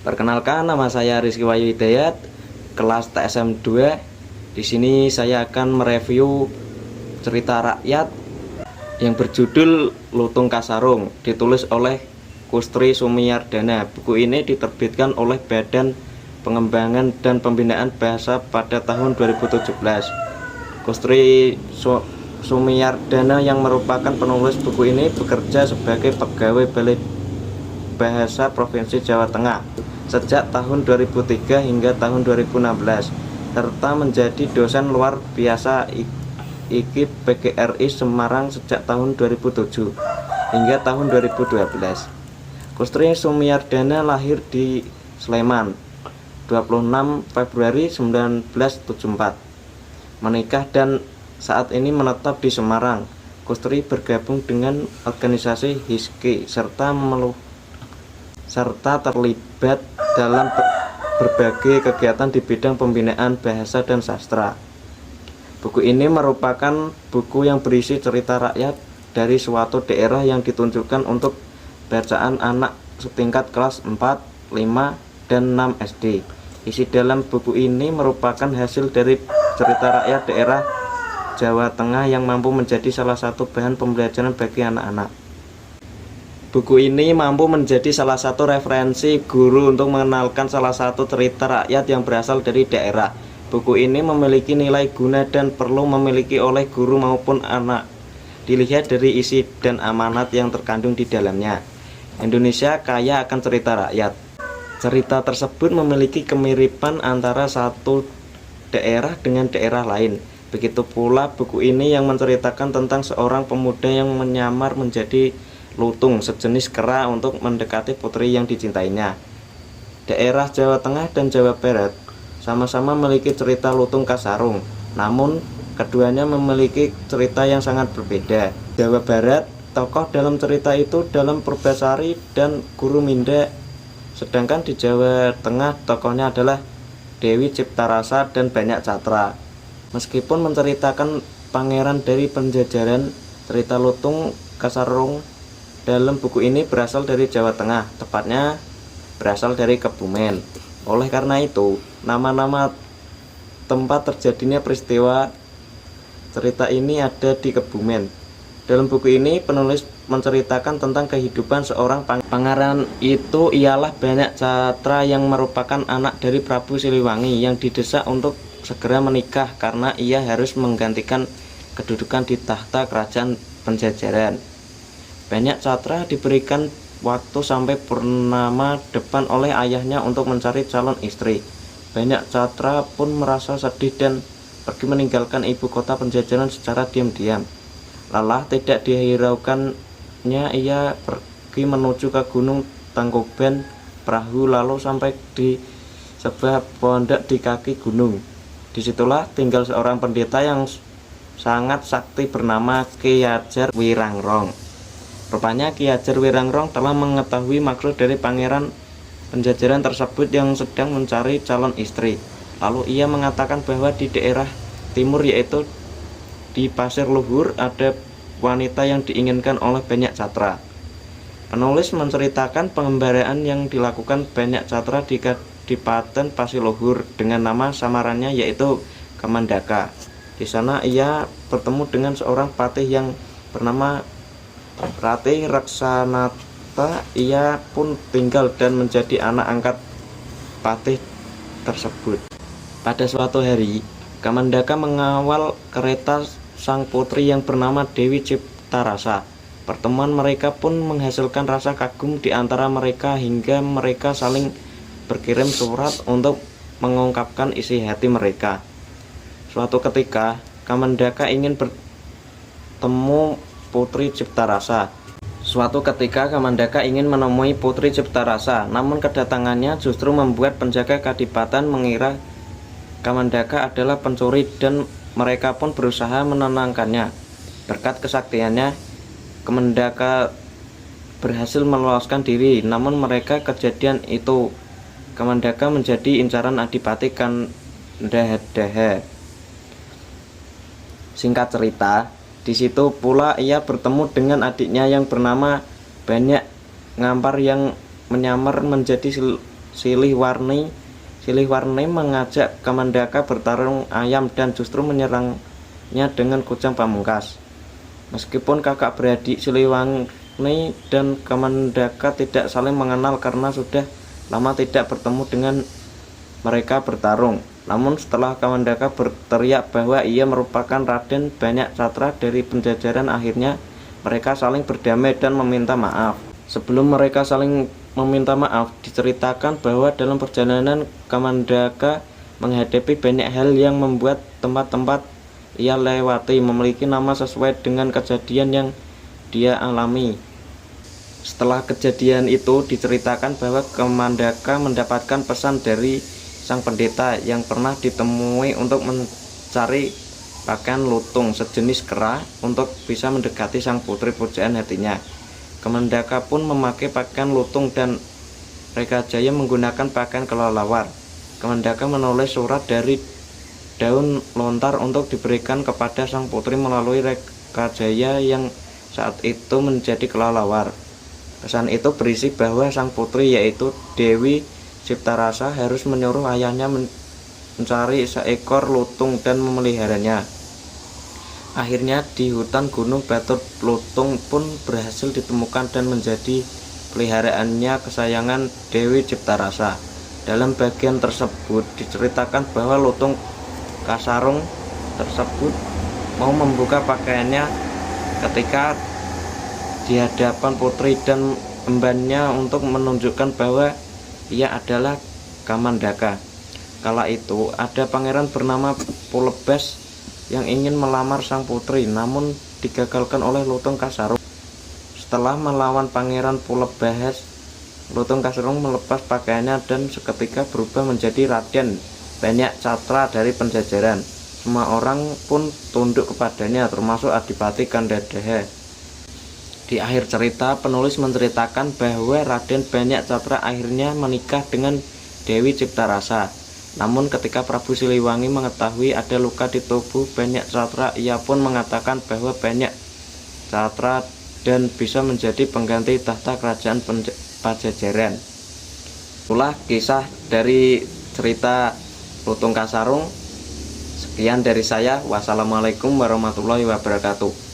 Perkenalkan, nama saya Rizky Wahyu Hidayat, kelas TSM 2. Di sini saya akan mereview cerita rakyat yang berjudul Lutung Kasarung, ditulis oleh Kustri Sumiyardana. Buku ini diterbitkan oleh Badan Pengembangan dan Pembinaan Bahasa pada tahun 2017. Kustri Sumiyardana yang merupakan penulis buku ini bekerja sebagai pegawai Balai Bahasa Provinsi Jawa Tengah sejak tahun 2003 hingga tahun 2016, serta menjadi dosen luar biasa IKIP PGRI Semarang sejak tahun 2007 hingga tahun 2012. Kustri Sumiyardana lahir di Sleman 26 Februari 1974, menikah dan saat ini menetap di Semarang. Kustri bergabung dengan organisasi HISKI serta terlibat dalam berbagai kegiatan di bidang pembinaan bahasa dan sastra. Buku ini merupakan buku yang berisi cerita rakyat dari suatu daerah yang ditunjukkan untuk bacaan anak setingkat kelas 4, 5, dan 6 SD. Isi dalam buku ini merupakan hasil dari cerita rakyat daerah Jawa Tengah yang mampu menjadi salah satu bahan pembelajaran bagi anak-anak. Buku ini mampu menjadi salah satu referensi guru untuk mengenalkan salah satu cerita rakyat yang berasal dari daerah. Buku ini memiliki nilai guna dan perlu memiliki oleh guru maupun anak. Dilihat dari isi dan amanat yang terkandung di dalamnya. Indonesia kaya akan cerita rakyat. Cerita tersebut memiliki kemiripan antara satu daerah dengan daerah lain. Begitu pula buku ini yang menceritakan tentang seorang pemuda yang menyamar menjadi lutung, sejenis kera, untuk mendekati putri yang dicintainya. Daerah Jawa Tengah dan Jawa Barat sama-sama memiliki cerita Lutung Kasarung, namun keduanya memiliki cerita yang sangat berbeda. Jawa Barat, tokoh dalam cerita itu dalam Purbasari dan Guru Minda, sedangkan di Jawa Tengah tokohnya adalah Dewi Ciptarasa dan Banyak Catra. Meskipun menceritakan pangeran dari penjajahan, cerita Lutung Kasarung dalam buku ini berasal dari Jawa Tengah, tepatnya berasal dari Kebumen. Oleh karena itu, nama-nama tempat terjadinya peristiwa cerita ini ada di Kebumen. Dalam buku ini, penulis menceritakan tentang kehidupan seorang pangeran. Itu ialah Banyak Catra yang merupakan anak dari Prabu Siliwangi yang didesak untuk segera menikah karena ia harus menggantikan kedudukan di tahta kerajaan Penjajaran. Banyak Catra diberikan waktu sampai purnama depan oleh ayahnya untuk mencari calon istri. Banyak Catra pun merasa sedih dan pergi meninggalkan ibu kota Penjajaran secara diam-diam. Lelah tidak dihiraukannya, ia pergi menuju ke Gunung Tangkuban Perahu, lalu sampai di sebuah pondok di kaki gunung. Disitulah tinggal seorang pendeta yang sangat sakti bernama Ki Hajar Wirangrong. Rupanya Ki Hajar Wirangrong telah mengetahui maksud dari pangeran Penjajaran tersebut yang sedang mencari calon istri. Lalu ia mengatakan bahwa di daerah timur, yaitu di Pasir Luhur, ada wanita yang diinginkan oleh Banyak Catra. Penulis menceritakan pengembaraan yang dilakukan Banyak Catra di Kadipaten Pasir Luhur dengan nama samarannya yaitu Kamandaka. Di sana ia bertemu dengan seorang patih yang bernama Ratih Raksanata. Ia pun tinggal dan menjadi anak angkat patih tersebut. Pada suatu hari, Kamandaka mengawal kereta sang putri yang bernama Dewi Ciptarasa. Pertemuan mereka pun menghasilkan rasa kagum di antara mereka hingga mereka saling berkirim surat untuk mengungkapkan isi hati mereka. Suatu ketika, Kamandaka ingin bertemu Putri Ciptarasa. Menemui Putri Ciptarasa, namun kedatangannya justru membuat penjaga kadipaten mengira Kamandaka adalah pencuri dan mereka pun berusaha menenangkannya. Berkat kesaktiannya, Kamandaka berhasil meloloskan diri. Namun mereka kejadian itu, Kamandaka menjadi incaran Adipati Kandahadaha. Singkat cerita, di situ pula ia bertemu dengan adiknya yang bernama Banyak Ngampar yang menyamar menjadi Silihwarni mengajak Kamandaka bertarung ayam dan justru menyerangnya dengan kujang pamungkas. Meskipun kakak beradik Siliwangi dan Kamandaka tidak saling mengenal karena sudah lama tidak bertemu dengan mereka bertarung. Namun setelah Kamandaka berteriak bahwa ia merupakan Raden Banyaksatra dari Penjajaran, akhirnya mereka saling berdamai dan meminta maaf. Sebelum mereka saling meminta maaf, diceritakan bahwa dalam perjalanan Kamandaka menghadapi banyak hal yang membuat tempat-tempat ia lewati memiliki nama sesuai dengan kejadian yang dia alami. Setelah kejadian itu diceritakan bahwa Kamandaka mendapatkan pesan dari sang pendeta yang pernah ditemui untuk mencari pakaian lutung sejenis kera untuk bisa mendekati sang putri pujaan hatinya. Kamandaka pun memakai pakaian lutung dan Rekajaya menggunakan pakaian kelelawar. Kamandaka menulis surat dari daun lontar untuk diberikan kepada sang putri melalui Rekajaya yang saat itu menjadi kelelawar. Pesan itu berisi bahwa sang putri yaitu Dewi Ciptarasa harus menyuruh ayahnya mencari seekor lutung dan memeliharanya. Akhirnya di hutan Gunung Batur lutung pun berhasil ditemukan dan menjadi peliharaannya kesayangan Dewi Ciptarasa. Dalam bagian tersebut diceritakan bahwa lutung Kasarung tersebut mau membuka pakaiannya ketika di hadapan putri dan embannya untuk menunjukkan bahwa ia adalah Kamandaka. Kala itu ada pangeran bernama Pulebas yang ingin melamar sang putri, namun digagalkan oleh lutung Kasarung. Setelah melawan pangeran Pulebas, lutung Kasarung melepas pakaiannya dan seketika berubah menjadi Raden Banyaksatra dari Penjajaran. Semua orang pun tunduk kepadanya, termasuk Adipati Kandadaha. Di akhir cerita, penulis menceritakan bahwa Raden Banyaksatra akhirnya menikah dengan Dewi Ciptarasa. Namun ketika Prabu Siliwangi mengetahui ada luka di tubuh Banyaksatra, ia pun mengatakan bahwa Banyaksatra dan bisa menjadi pengganti tahta kerajaan Pajajaran. Itulah kisah dari cerita lutung Kasarung. Sekian dari saya. Wassalamualaikum warahmatullahi wabarakatuh.